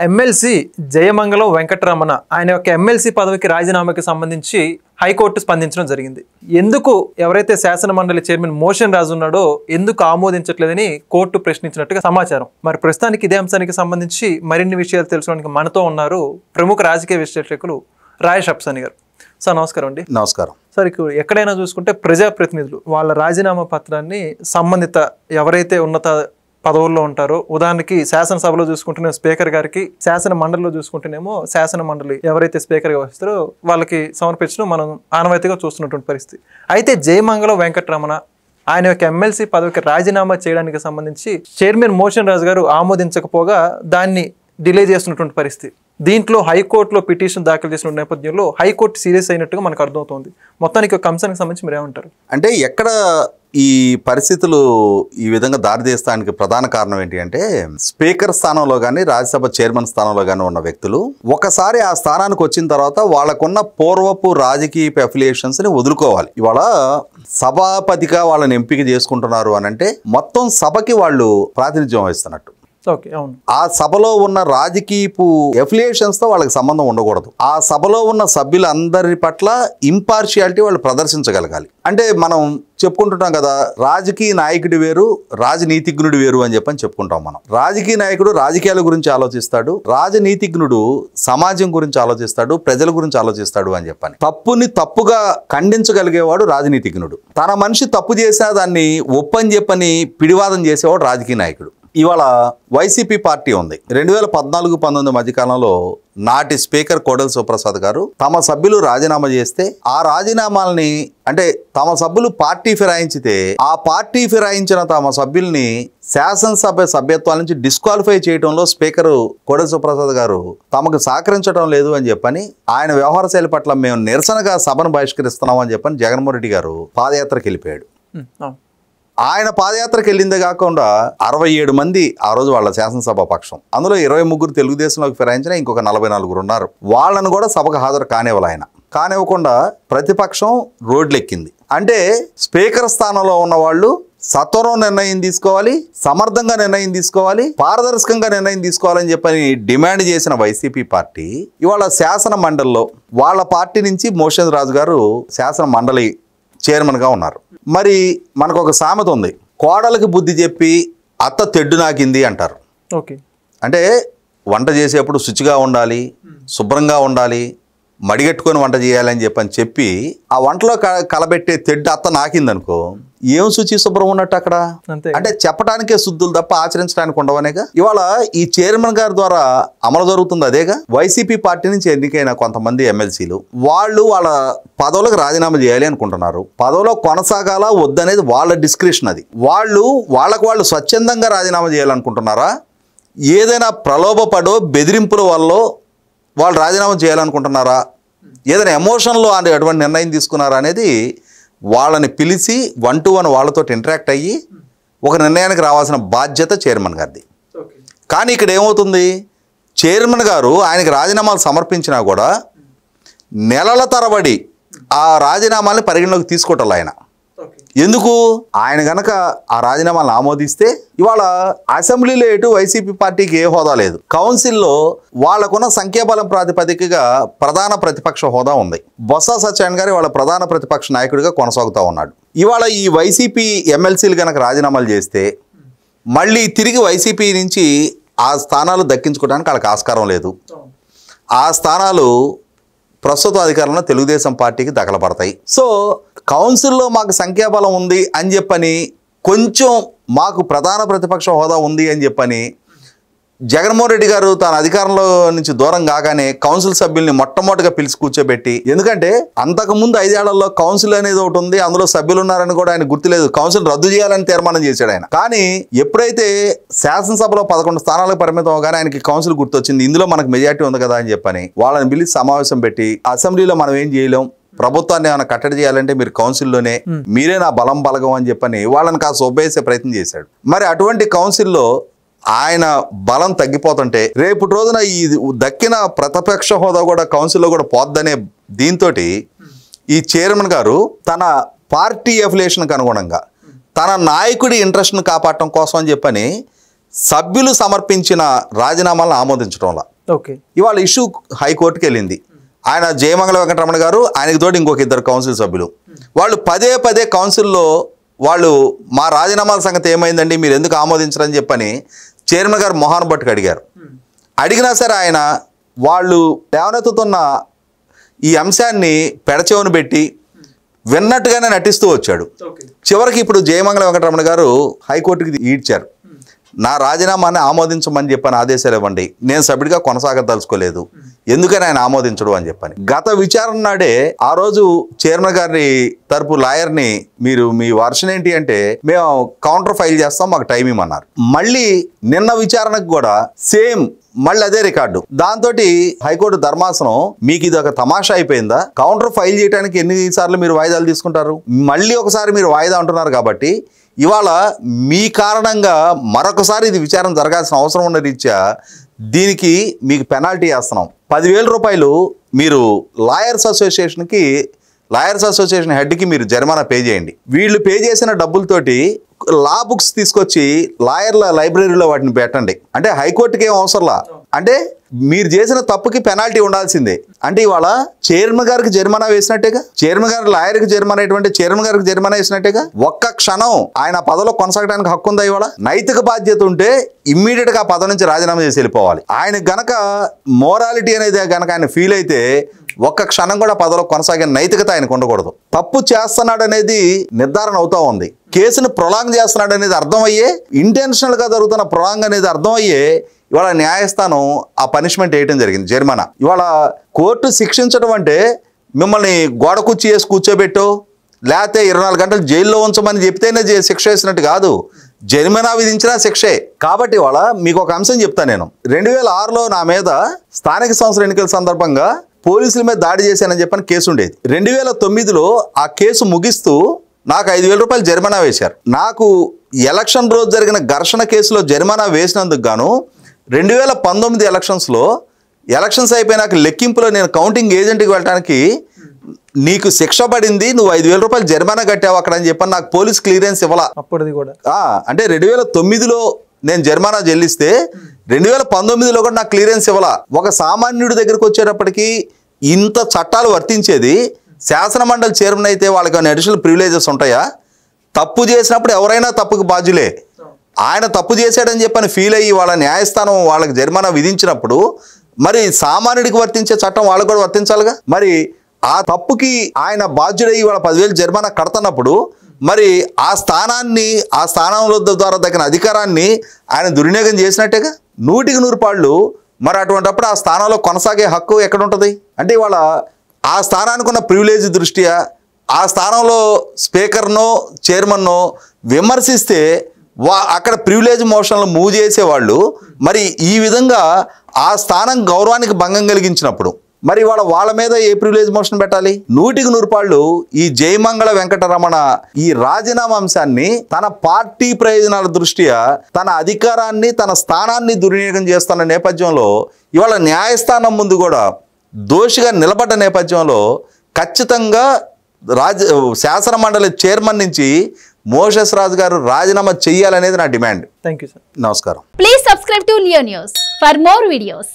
MLC జయమంగళం వెంకటరమణ ఆయన యొక్క ఎమ్మెల్సీ పదవికి రాజీనామాకి సంబంధించి హైకోర్టు స్పందించడం జరిగింది. ఎందుకు ఎవరైతే శాసన మండలి చైర్మన్ మోషన్ రాజు ఉన్నాడో ఎందుకు ఆమోదించట్లేదని కోర్టు ప్రశ్నించినట్టుగా సమాచారం. మరి ప్రస్తుతానికి ఇదే అంశానికి సంబంధించి మరిన్ని విషయాలు తెలుసుకోవడానికి మనతో ఉన్నారు ప్రముఖ రాజకీయ విశ్లేషకులు రాయేష్ అప్సాని గారు. సార్ నమస్కారం అండి. నమస్కారం సార్, ఎక్కడైనా చూసుకుంటే ప్రజాప్రతినిధులు వాళ్ళ రాజీనామా పత్రాన్ని సంబంధిత ఎవరైతే ఉన్నత పదవుల్లో ఉంటారో, ఉదాహరణకి శాసనసభలో చూసుకుంటేనే స్పీకర్ గారికి, శాసన మండలిలో చూసుకుంటేనేమో శాసన మండలి ఎవరైతే స్పీకర్గా వస్తారో వాళ్ళకి సమర్పించడం మనం ఆనవాయితీగా చూస్తున్నటువంటి పరిస్థితి. అయితే జయమంగళం వెంకటరమణ ఆయన యొక్క ఎమ్మెల్సీ పదవికి రాజీనామా చేయడానికి సంబంధించి చైర్మన్ మోషన్ రాజు గారు ఆమోదించకపోగా దాన్ని డిలే చేస్తున్నటువంటి పరిస్థితి. దీంట్లో హైకోర్టులో పిటిషన్ దాఖలు చేసిన నేపథ్యంలో హైకోర్టు సీరియస్ అయినట్టుగా మనకు అర్థమవుతోంది. మొత్తానికి ఒక అంశానికి సంబంధించి మీరు ఏమంటారు? అంటే ఎక్కడ ఈ పరిస్థితులు ఈ విధంగా దారితీస్తానికి ప్రధాన కారణం ఏంటి అంటే, స్పీకర్ స్థానంలో కానీ రాజ్యసభ చైర్మన్ స్థానంలో కానీ ఉన్న వ్యక్తులు ఒకసారి ఆ స్థానానికి వచ్చిన తర్వాత వాళ్ళకున్న పూర్వపు రాజకీయ అఫిలియేషన్స్ని వదులుకోవాలి. ఇవాళ సభాపతిగా వాళ్ళని ఎంపిక చేసుకుంటున్నారు అని అంటే మొత్తం సభకి వాళ్ళు ప్రాతినిధ్యం వహిస్తున్నట్టు. ఆ సభలో ఉన్న రాజకీయపు ఎఫిలియేషన్స్ తో వాళ్ళకి సంబంధం ఉండకూడదు. ఆ సభలో ఉన్న సభ్యులందరి పట్ల ఇంపార్షియాలిటీ వాళ్ళు ప్రదర్శించగలగాలి. అంటే మనం చెప్పుకుంటుంటాం కదా, రాజకీయ నాయకుడి వేరు, రాజనీతిజ్ఞుడు వేరు అని చెప్పుకుంటాం మనం. రాజకీయ నాయకుడు రాజకీయాల గురించి ఆలోచిస్తాడు, రాజనీతిజ్ఞుడు సమాజం గురించి ఆలోచిస్తాడు, ప్రజల గురించి ఆలోచిస్తాడు అని చెప్పని. తప్పుని తప్పుగా ఖండించగలిగేవాడు రాజనీతిజ్ఞుడు. తన మనిషి తప్పు చేసినా దాన్ని ఒప్పని చెప్పని పిడివాదం చేసేవాడు రాజకీయ నాయకుడు. ఇవాళ వైసీపీ పార్టీ ఉంది. 2014-19 మధ్యకాలంలో నాటి స్పీకర్ కోడెల శివప్రసాద్ గారు తమ సభ్యులు రాజీనామా చేస్తే, ఆ రాజీనామాల్ని అంటే తమ సభ్యులు పార్టీ ఫిరాయించితే, ఆ పార్టీ ఫిరాయించిన తమ సభ్యుల్ని శాసనసభ సభ్యత్వాల నుంచి డిస్క్వాలిఫై చేయడంలో స్పీకర్ కోడెల శివప్రసాద్ గారు తమకు సహకరించడం లేదు అని చెప్పని, ఆయన వ్యవహార శైలి పట్ల మేము నిరసనగా సభను బహిష్కరిస్తున్నాం అని చెప్పని జగన్మోహన్ రెడ్డి గారు పాదయాత్రకు వెళ్ళిపోయాడు. ఆయన పాదయాత్రకు వెళ్ళిందే కాకుండా 67 మంది ఆ రోజు వాళ్ళ శాసనసభ పక్షం, అందులో 23 తెలుగుదేశంలోకి ఫిరాయించిన ఇంకొక 44 ఉన్నారు. వాళ్ళను కూడా సభకు హాజరు కానివ్వాలి. ఆయన కానివ్వకుండా ప్రతిపక్షం రోడ్లెక్కింది. అంటే స్పీకర్ స్థానంలో ఉన్న వాళ్ళు సత్వరం నిర్ణయం తీసుకోవాలి, సమర్థంగా నిర్ణయం తీసుకోవాలి, పారదర్శకంగా నిర్ణయం తీసుకోవాలని చెప్పని డిమాండ్ చేసిన వైసీపీ పార్టీ ఇవాళ శాసన మండలిలో వాళ్ళ పార్టీ నుంచి మోషన్ రాజు గారు శాసన మండలి చైర్మన్గా ఉన్నారు. మరి మనకు ఒక సామెత ఉంది, కోడలకి బుద్ధి చెప్పి అత్త తెడ్డు నాకింది అంటారు. అంటే వంట చేసేప్పుడు శుచిగా ఉండాలి, శుభ్రంగా ఉండాలి, మడిగట్టుకొని వంట చేయాలని చెప్పి ఆ వంటలో కలబెట్టే తెడ్డు అత్త నాకిందనుకో, ఏం శుచి శుభ్రం ఉన్నట్టు అక్కడ? అంటే చెప్పడానికే శుద్ధులు తప్ప ఆచరించడానికి ఉండవనేగా. ఇవాళ ఈ చైర్మన్ గారి ద్వారా అమలు జరుగుతుంది అదేగా. వైసీపీ పార్టీ నుంచి ఎన్నికైన కొంతమంది ఎమ్మెల్సీలు వాళ్ళు వాళ్ళ పదవులకు రాజీనామా చేయాలి అనుకుంటున్నారు. పదవిలో కొనసాగాలా వద్దనేది వాళ్ళ డిస్క్రిప్షన్. అది వాళ్ళు స్వచ్ఛందంగా రాజీనామా చేయాలనుకుంటున్నారా, ఏదైనా ప్రలోభపడో బెదిరింపుల వల్ల వాళ్ళు రాజీనామా చేయాలనుకుంటున్నారా, ఏదైనా ఎమోషన్లో అటువంటి నిర్ణయం తీసుకున్నారా అనేది వాళ్ళని పిలిచి 1-to-1 వాళ్ళతో ఇంటరాక్ట్ అయ్యి ఒక నిర్ణయానికి రావాల్సిన బాధ్యత చైర్మన్ గారిది. కానీ ఇక్కడ ఏమవుతుంది, చైర్మన్ గారు ఆయనకి రాజీనామాలు సమర్పించినా కూడా నెలల తరబడి ఆ రాజీనామాల్ని పరిగణలోకి తీసుకోవటం ఆయన. ఎందుకు? ఆయన గనక ఆ రాజీనామాలను ఆమోదిస్తే ఇవాళ అసెంబ్లీలో ఎటు వైసీపీ పార్టీకి ఏ హోదా లేదు. కౌన్సిల్లో వాళ్లకున్న సంఖ్యాబలం ప్రాతిపదికగా ప్రధాన ప్రతిపక్ష హోదా ఉంది. బొత్స సత్యనారాయణ గారు వాళ్ళ ప్రధాన ప్రతిపక్ష నాయకుడిగా కొనసాగుతూ ఉన్నాడు. ఇవాళ ఈ వైసీపీ ఎమ్మెల్సీలు గనక రాజీనామాలు చేస్తే మళ్ళీ తిరిగి వైసీపీ నుంచి ఆ స్థానాలు దక్కించుకోవడానికి వాళ్ళకి ఆస్కారం లేదు. ఆ స్థానాలు ప్రస్తుత అధికారంలో తెలుగుదేశం పార్టీకి దఖలపడతాయి. సో కౌన్సిల్లో మాకు సంఖ్యాబలం ఉంది అని చెప్పని, కొంచెం మాకు ప్రధాన ప్రతిపక్ష హోదా ఉంది అని చెప్పని జగన్మోహన్ రెడ్డి గారు తన అధికారంలో నుంచి దూరం కాగానే కౌన్సిల్ సభ్యుల్ని మొట్టమొదటిగా పిలిచి కూర్చోబెట్టి, ఎందుకంటే అంతకుముందు 5 ఏళ్లలో కౌన్సిల్ అనేది ఒకటి ఉంది, అందులో సభ్యులు ఉన్నారని కూడా ఆయన గుర్తులేదు, కౌన్సిల్ రద్దు చేయాలని తీర్మానం చేశాడు ఆయన. కానీ ఎప్పుడైతే శాసనసభలో 11 స్థానాలకు పరిమితం అవగానే ఆయనకి కౌన్సిల్ గుర్తొచ్చింది, ఇందులో మనకు మెజార్టీ ఉంది కదా అని చెప్పని వాళ్ళని పిలిచి సమావేశం పెట్టి, అసెంబ్లీలో మనం ఏం చేయలేం, ప్రభుత్వాన్ని ఏమైనా కట్టడి చేయాలంటే మీరు కౌన్సిల్లోనే, మీరే నా బలగం అని చెప్పని వాళ్ళని కాస్త ఒబ్బేసే ప్రయత్నం చేశాడు. మరి అటువంటి కౌన్సిల్లో ఆయన బలం తగ్గిపోతుంటే రేపటి రోజున ఈ దక్కిన ప్రతిపక్ష హోదా కూడా కౌన్సిల్లో కూడా పోద్దనే దీంతో ఈ చైర్మన్ గారు తన పార్టీ అఫిలియేషన్కి అనుగుణంగా తన నాయకుడి ఇంట్రెస్ట్ను కాపాడటం కోసం అని చెప్పని సభ్యులు సమర్పించిన రాజీనామాలను ఆమోదించడంలా. ఓకే. ఇవాళ ఇష్యూ హైకోర్టుకి వెళ్ళింది. ఆయన జయమంగళ వెంకటరమణ గారు, ఆయనకి తోటి ఇంకొక 2 కౌన్సిల్ సభ్యులు, వాళ్ళు పదే పదే కౌన్సిల్లో వాళ్ళు మా రాజీనామాల సంగతి ఏమైందండి, మీరు ఎందుకు ఆమోదించరని చెప్పని చైర్మన్ గారు మొహాన్ భట్టుకు అడిగారు. అడిగినా సరే ఆయన వాళ్ళు లేవనెత్తుతున్న ఈ అంశాన్ని పెడచెవును పెట్టి విన్నట్టుగానే నటిస్తూ వచ్చాడు. చివరికి ఇప్పుడు జయమంగళ వెంకటరమణ గారు హైకోర్టుకి ఈడ్చారు. నా రాజీనామాని ఆమోదించమని చెప్పని ఆదేశాలు ఇవ్వండి, నేను సభ్యుడిగా కొనసాగదలుచుకోలేదు, ఎందుకని ఆయన ఆమోదించడు అని చెప్పని. గత విచారణ నాడే ఆ రోజు చైర్మన్ గారి తరపు లాయర్ని మీరు మీ వర్షన్ ఏంటి అంటే మేము కౌంటర్ ఫైల్ చేస్తాం, మాకు టైం ఇవ్వమన్నారు. మళ్ళీ నిన్న విచారణకు కూడా సేమ్ మళ్ళీ అదే రికార్డు. దాంతో హైకోర్టు ధర్మాసనం మీకు ఇది ఒక తమాషా అయిపోయిందా, కౌంటర్ ఫైల్ చేయడానికి ఎన్నిసార్లు మీరు వాయిదాలు తీసుకుంటారు, మళ్ళీ ఒకసారి మీరు వాయిదా అంటున్నారు కాబట్టి ఇవాళ మీ కారణంగా మరొకసారి ఇది విచారణ జరగాల్సిన అవసరం ఉన్న రీత్యా దీనికి మీకు పెనాల్టీ వేస్తున్నాం. 10,000 రూపాయలు మీరు లాయర్స్ అసోసియేషన్ హెడ్కి మీరు జరిమానా పే చేయండి. వీళ్ళు పే చేసిన డబ్బులతోటి లా బుక్స్ తీసుకొచ్చి లాయర్ల లైబ్రరీలో వాటిని పెట్టండి. అంటే హైకోర్టుకి ఏం అవసరంలా, అంటే మీరు చేసిన తప్పుకి పెనాల్టీ ఉండాల్సిందే. అంటే ఇవాళ చైర్మన్ గారికి జరిమానా వేసినట్టేగా, చైర్మన్ గారి లాయర్కి జరిమానా ఎటువంటి చైర్మన్ గారికి జరిమానా వేసినట్టేగా. ఒక్క క్షణం ఆయన పదవిలో కొనసాగడానికి హక్కు ఉందా? ఇవాళ నైతిక బాధ్యత ఉంటే ఇమ్మీడియట్ గా పదవి నుంచి రాజీనామా చేసి వెళ్ళిపోవాలి. ఆయన గనక మోరాలిటీ అనేది గనక ఆయన ఫీల్ అయితే ఒక్క క్షణం కూడా పదవిలో కొనసాగే నైతికత ఆయనకు ఉండకూడదు. తప్పు చేస్తున్నాడు అనేది నిర్ధారణ అవుతా ఉంది, కేసును ప్రొలాంగ్ చేస్తున్నాడు అనేది అర్థమయ్యే, ఇంటెన్షనల్ గా జరుగుతున్న ప్రొలాంగ్ అనేది అర్థమయ్యే ఇవాళ న్యాయస్థానం ఆ పనిష్మెంట్ వేయటం జరిగింది, జరిమానా. ఇవాళ కోర్టు శిక్షించడం అంటే మిమ్మల్ని గోడ కుర్చీ వేసి కూర్చోబెట్టో లేకపోతే 24 గంటలు జైల్లో ఉంచమని చెప్తేనే శిక్ష వేసినట్టు కాదు, జరిమానా విధించినా శిక్షే. కాబట్టి ఇవాళ మీకు ఒక అంశం చెప్తాను నేను. 2006లో నా మీద స్థానిక సంస్థల ఎన్నికల సందర్భంగా పోలీసుల మీద దాడి చేశానని చెప్పని కేసు ఉండేది. 2009లో ఆ కేసు ముగిస్తూ నాకు 5,000 రూపాయలు జరిమానా వేశారు. నాకు ఎలక్షన్ రోజు జరిగిన ఘర్షణ కేసులో జరిమానా వేసినందుకు గాను 2019 ఎలక్షన్స్లో ఎలక్షన్స్ అయిపోయినాక లెక్కింపులో నేను కౌంటింగ్ ఏజెంట్కి వెళ్ళడానికి నీకు శిక్ష పడింది, నువ్వు 5,000 రూపాయలు జరిమానా కట్టావు అక్కడ అని చెప్పని నాకు పోలీస్ క్లియరెన్స్ ఇవ్వాల. అప్పటిది కూడా అంటే 2009లో నేను జరిమానా చెల్లిస్తే 2019లో కూడా నాకు క్లియరెన్స్ ఇవ్వాల. ఒక సామాన్యుడి దగ్గరికి వచ్చేటప్పటికి ఇంత చట్టాలు వర్తించేది, శాసన మండలి చైర్మన్ అయితే వాళ్ళకి అడిషనల్ ప్రివిలేజెస్ ఉంటాయా? తప్పు చేసినప్పుడు ఎవరైనా తప్పుకు బాధ్యులే. ఆయన తప్పు చేశాడని చెప్పని ఫీల్ అయ్యి వాళ్ళ న్యాయస్థానం వాళ్ళకి జరిమానా విధించినప్పుడు మరి సామాన్యుడికి వర్తించే చట్టం వాళ్ళకు కూడా వర్తించాలిగా. మరి ఆ తప్పుకి ఆయన బాధ్యుడయ్యి వాళ్ళ 10,000 జరిమానా కడుతున్నప్పుడు మరి ఆ స్థానంలో ద్వారా దక్కిన అధికారాన్ని ఆయన దుర్వినియోగం చేసినట్టేగా 100% పాళ్ళు. మరి అటువంటిప్పుడు ఆ స్థానంలో కొనసాగే హక్కు ఎక్కడ ఉంటుంది? అంటే ఇవాళ ఆ స్థానానికి ఉన్న ప్రివిలేజ్ దృష్ట్యా ఆ స్థానంలో స్పీకర్నో చైర్మన్నో విమర్శిస్తే అక్కడ ప్రివిలేజ్ మోషన్లు మూవ్ చేసేవాళ్ళు మరి ఈ విధంగా ఆ స్థానం గౌరవానికి భంగం కలిగించినప్పుడు మరి వాళ్ళ మీద ఏ ప్రివిలేజ్ మోషన్ పెట్టాలి? 100% పాళ్ళు ఈ జయమంగళ వెంకటరమణ ఈ రాజీనామా అంశాన్ని తన పార్టీ ప్రయోజనాల దృష్ట్యా తన అధికారాన్ని తన స్థానాన్ని దుర్వినియోగం చేస్తున్న నేపథ్యంలో ఇవాళ న్యాయస్థానం ముందు కూడా దోషిగా నిలబడ్డ నేపథ్యంలో ఖచ్చితంగా శాసన మండలి చైర్మన్ నుంచి మోషస్ రాజు గారు రాజీనామా చేయాలనేది నా డిమాండ్. Thank you sir. నమస్కారం. Please subscribe to Leo news for more videos.